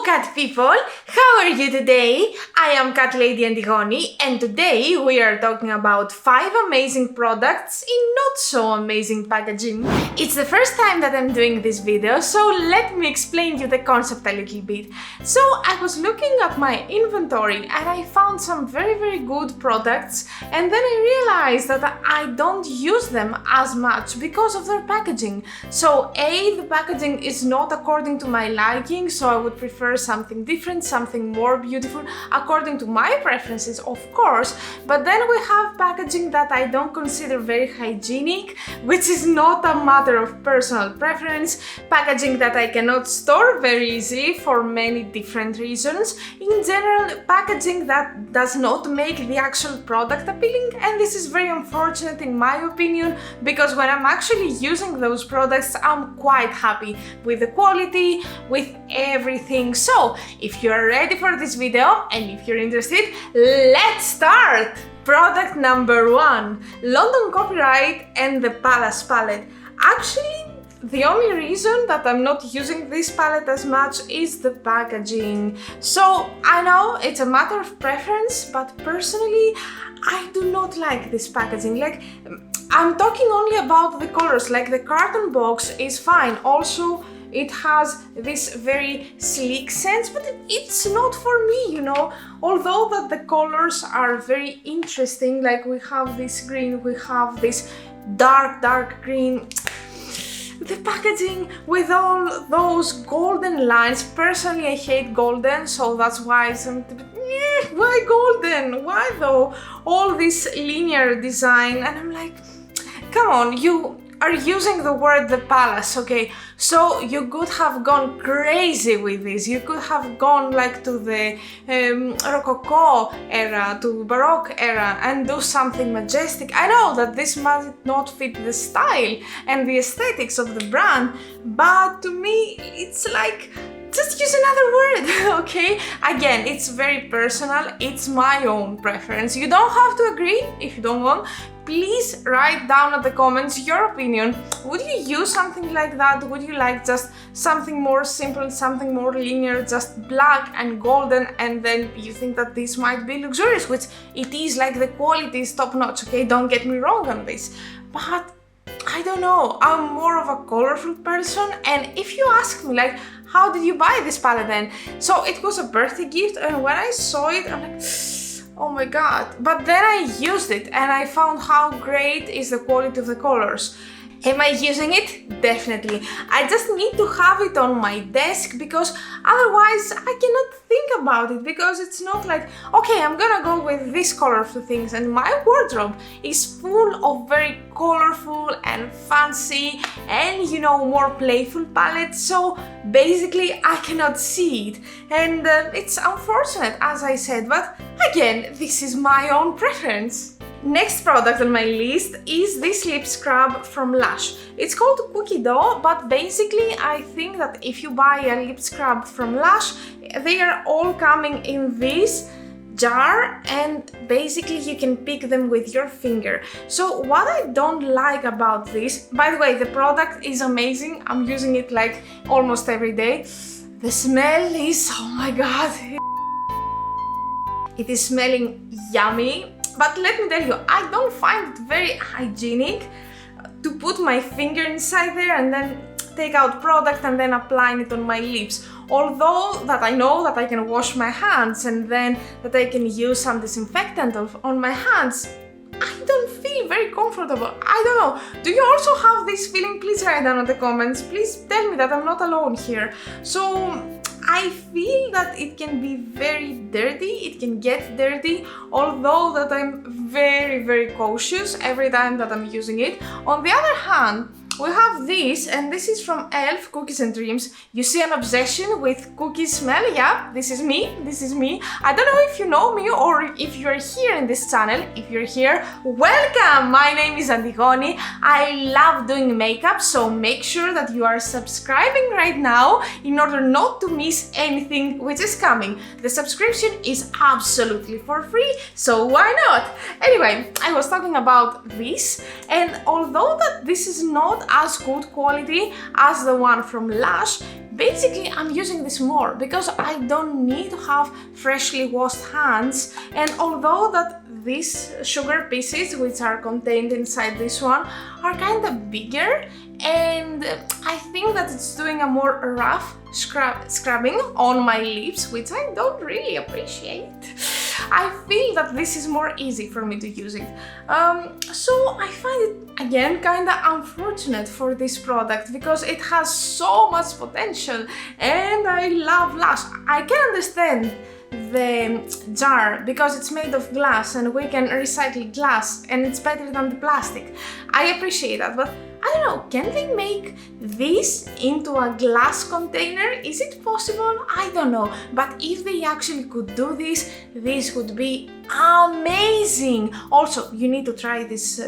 cat people, how are you today? I am Catlady Antigoni, and today we are talking about 5 amazing products in not so amazing packaging. It's the first time that I'm doing this video, so let me explain you the concept a little bit. So I was looking at my inventory and I found some very good products, and then I realized that I don't use them as much because of their packaging. So the packaging is not according to my liking, so I would prefer something different, something more beautiful according to my preferences, of course. But then we have packaging that I don't consider very hygienic, which is not a matter of personal preference, packaging that I cannot store very easily for many different reasons, in general packaging that does not make the actual product appealing, and this is very unfortunate in my opinion, because when I'm actually using those products I'm quite happy with the quality, with everything. So if you're ready for this video and if you're interested, let's start! Product number 1, London Copyright and the Palace palette. Actually, the only reason that I'm not using this palette as much is the packaging. So I know it's a matter of preference, but personally I do not like this packaging. Like, I'm talking only about the colors. Like, the carton box is fine. Also, it has this very sleek sense, but it's not for me, you know. Although that the colors are very interesting, like we have this green, we have this dark green. The packaging with all those golden lines, personally I hate golden, so that's why it's a bit, why golden? Why though? All this linear design, and I'm like, come on, you are using the word the palace, okay? So you could have gone crazy with this. You could have gone like to the Rococo era, to Baroque era, and do something majestic. I know that this might not fit the style and the aesthetics of the brand, but to me it's like, just use another word, okay? Again, it's very personal, it's my own preference. You don't have to agree if you don't want. Please write down in the comments your opinion. Would you use something like that? Would you like just something more simple, something more linear, just black and golden, and then you think that this might be luxurious, which it is, like the quality is top notch, okay? Don't get me wrong on this. But I don't know, I'm more of a colorful person, and if you ask me like, how did you buy this palette then? So it was a birthday gift, and when I saw it, I'm like, oh my god. But then I used it and I found how great is the quality of the colors. Am I using it? Definitely. I just need to have it on my desk, because otherwise I cannot think about it, because it's not like, okay, I'm gonna go with this colorful things, and my wardrobe is full of very colorful and fancy and, you know, more playful palettes, so basically I cannot see it, and it's unfortunate, as I said, but again, this is my own preference. Next product on my list is this lip scrub from Lush. It's called Cookie Dough, but basically I think that if you buy a lip scrub from Lush, they are all coming in this jar, and basically you can pick them with your finger. So what I don't like about this, by the way, the product is amazing. I'm using it like almost every day. The smell is, oh my god, it is smelling yummy. But let me tell you, I don't find it very hygienic to put my finger inside there and then take out product and then applying it on my lips. Although that I know that I can wash my hands and then that I can use some disinfectant on my hands, I don't feel very comfortable. I don't know. Do you also have this feeling? Please write down in the comments. Please tell me that I'm not alone here. So I feel that it can be very dirty, it can get dirty, although that I'm very cautious every time that I'm using it. On the other hand, we have this, and this is from Elf Cookies and Dreams. You see an obsession with cookie smell? Yeah, this is me, this is me. I don't know if you know me or if you're here in this channel. If you're here, welcome! My name is Antigoni. I love doing makeup, so make sure that you are subscribing right now in order not to miss anything which is coming. The subscription is absolutely for free, so why not? Anyway, I was talking about this, and although that this is not as good quality as the one from Lush. Basically, I'm using this more because I don't need to have freshly washed hands, and although that these sugar pieces which are contained inside this one are kind of bigger, and I think that it's doing a more rough scrubbing on my lips, which I don't really appreciate. I feel that this is more easy for me to use it. So I find it again kinda unfortunate for this product because it has so much potential and I love Lush. I can understand the jar because it's made of glass and we can recycle glass and it's better than the plastic. I appreciate that, but I don't know, can they make this into a glass container? Is it possible? I don't know, but if they actually could do this, this would be amazing. Also, you need to try this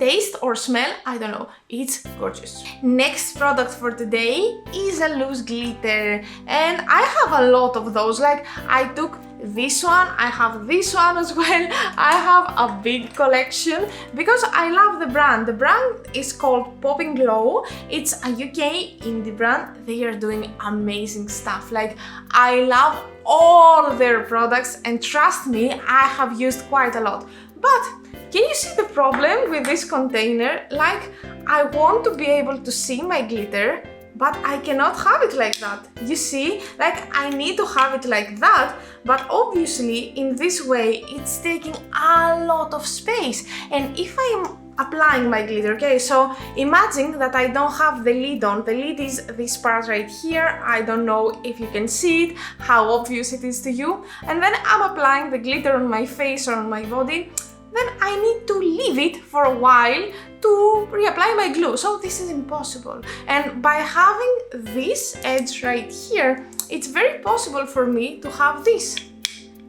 taste or smell, I don't know, it's gorgeous. Next product for today is a loose glitter, and I have a lot of those. Like, I took this one, I have this one as well. I have a big collection because I love the brand. The brand is called Pop and Glow. It's a UK indie brand. They are doing amazing stuff. Like, I love all their products and trust me, I have used quite a lot. But can you see the problem with this container? Like, I want to be able to see my glitter, but I cannot have it like that. You see, like I need to have it like that, but obviously in this way it's taking a lot of space. And if I'm applying my glitter, okay, so imagine that I don't have the lid on. The lid is this part right here. I don't know if you can see it, how obvious it is to you. And then I'm applying the glitter on my face or on my body. Then I need to leave it for a while to reapply my glue. So this is impossible. And by having this edge right here, it's very possible for me to have this.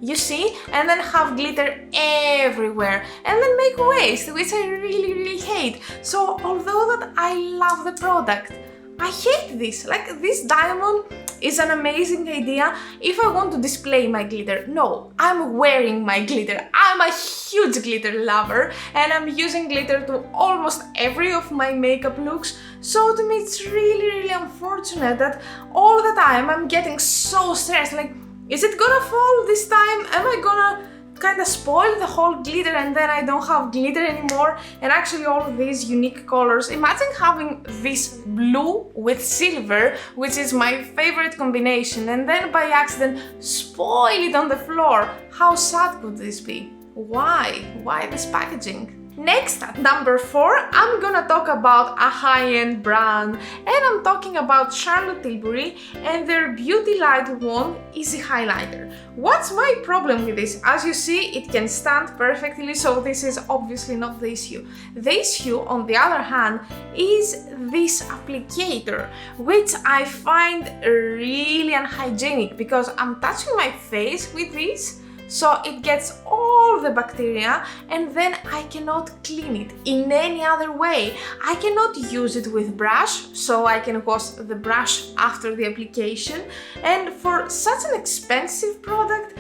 You see? And then have glitter everywhere. And then make waste, which I really hate. So although that I love the product, I hate this. Like, this diamond is an amazing idea if I want to display my glitter. No, I'm wearing my glitter. I'm a huge glitter lover and I'm using glitter to almost every of my makeup looks. So to me it's really unfortunate that all the time I'm getting so stressed. Like, is it gonna fall this time? Am I gonna kind of spoil the whole glitter and then I don't have glitter anymore? And actually all of these unique colors, imagine having this blue with silver, which is my favorite combination, and then by accident spoil it on the floor. How sad could this be? Why this packaging? Next, at number 4, I'm gonna talk about a high-end brand, and I'm talking about Charlotte Tilbury and their Beauty Light Wand Easy Highlighter. What's my problem with this? As you see, it can stand perfectly, so this is obviously not the issue. The issue, on the other hand, is this applicator, which I find really unhygienic because I'm touching my face with this, so it gets all the bacteria and then I cannot clean it in any other way. I cannot use it with brush, so I can wash the brush after the application. And for such an expensive product,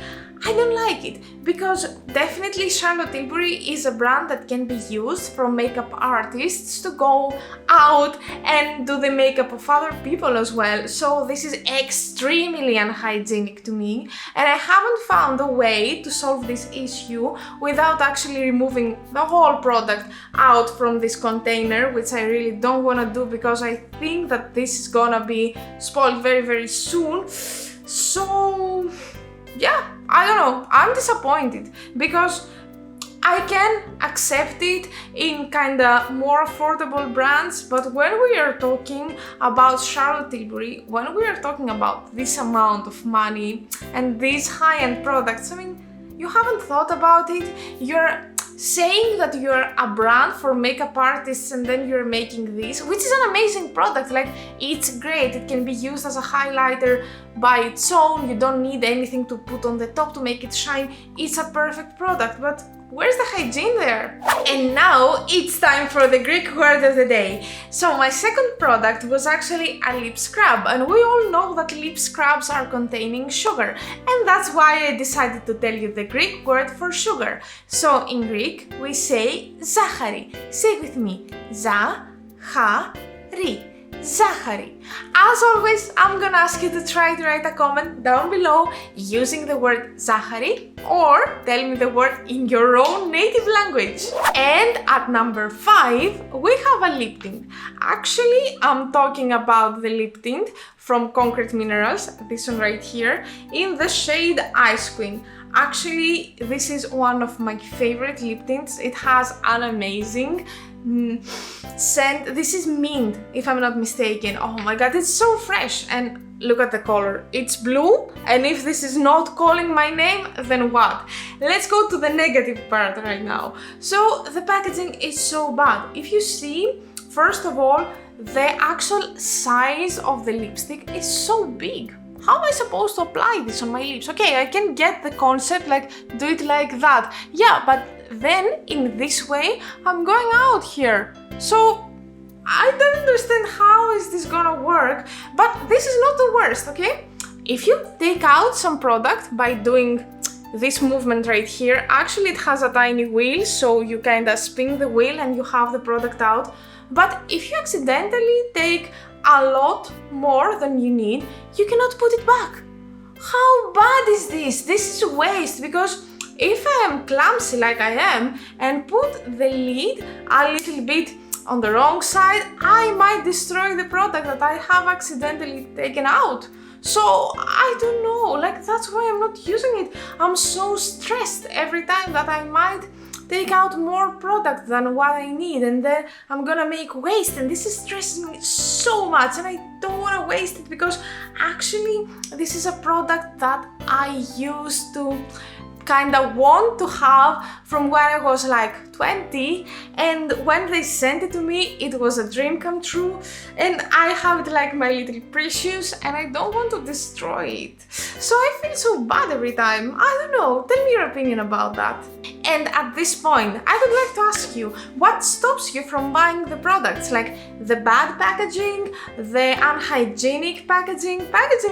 I don't like it, because definitely Charlotte Tilbury is a brand that can be used for makeup artists to go out and do the makeup of other people as well. So this is extremely unhygienic to me, and I haven't found a way to solve this issue without actually removing the whole product out from this container, which I really don't want to do because I think that this is gonna be spoiled very soon. So yeah, I don't know, I'm disappointed because I can accept it in kinda more affordable brands, but when we are talking about Charlotte Tilbury, when we are talking about this amount of money and these high-end products, I mean, you haven't thought about it. You're saying that you're a brand for makeup artists and then you're making this, which is an amazing product. Like, it's great, it can be used as a highlighter by its own, you don't need anything to put on the top to make it shine. It's a perfect product, but where's the hygiene there? And now it's time for the Greek word of the day. So my second product was actually a lip scrub, and we all know that lip scrubs are containing sugar, and that's why I decided to tell you the Greek word for sugar. So in Greek we say zachari. Say it with me, Zachary. As always, I'm gonna ask you to try to write a comment down below using the word Zachary or tell me the word in your own native language. And at number 5, we have a lip tint. Actually, I'm talking about the lip tint from Concrete Minerals, this one right here, in the shade Ice Queen. Actually, this is one of my favorite lip tints. It has an amazing scent. This is mint, if I'm not mistaken. Oh my god, it's so fresh. And look at the color. It's blue, and if this is not calling my name, then what? Let's go to the negative part right now. So the packaging is so bad. If you see, first of all, the actual size of the lipstick is so big. How am I supposed to apply this on my lips? Okay, I can get the concept, like do it like that. Yeah, but then in this way, I'm going out here. So I don't understand how is this gonna work, but this is not the worst, okay? If you take out some product by doing this movement right here, actually it has a tiny wheel, so you kind of spin the wheel and you have the product out. But if you accidentally take a lot more than you need, you cannot put it back. How bad is this? This is waste, because if I am clumsy like I am and put the lid a little bit on the wrong side, I might destroy the product that I have accidentally taken out. So I don't know, like that's why I'm not using it. I'm so stressed every time that I might take out more product than what I need, and then I'm gonna make waste, and this is stressing me so much, and I don't want to waste it, because actually this is a product that I used to kind of want to have from when I was like 20, and when they sent it to me, it was a dream come true, and I have it like my little precious, and I don't want to destroy it. So I feel so bad every time. I don't know, tell me your opinion about that. And at this point, I would like to ask you, what stops you from buying the products? Like the bad packaging, the unhygienic packaging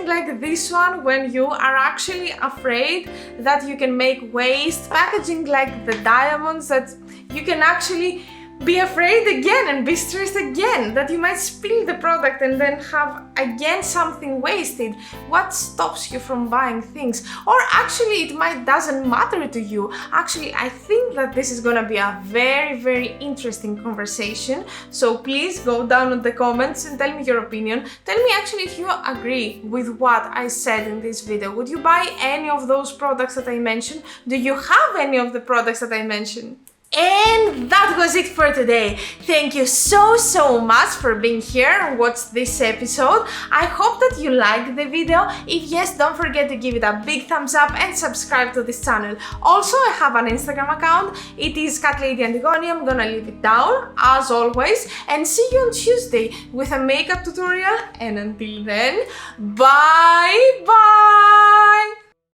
like this one when you are actually afraid that you can make waste, packaging like the diamonds that you can actually be afraid again and be stressed again that you might spill the product and then have again something wasted. What stops you from buying things? Or actually it might doesn't matter to you. Actually, I think that this is gonna be a very, very interesting conversation. So please go down in the comments and tell me your opinion. Tell me actually if you agree with what I said in this video. Would you buy any of those products that I mentioned? Do you have any of the products that I mentioned? And that was it for today. Thank you so much for being here and watch this episode. I hope that you liked the video. If yes, don't forget to give it a big thumbs up and subscribe to this channel. Also, I have an Instagram account. It is Catlady Antigoni. I'm gonna leave it down as always. And see you on Tuesday with a makeup tutorial. And until then, bye bye!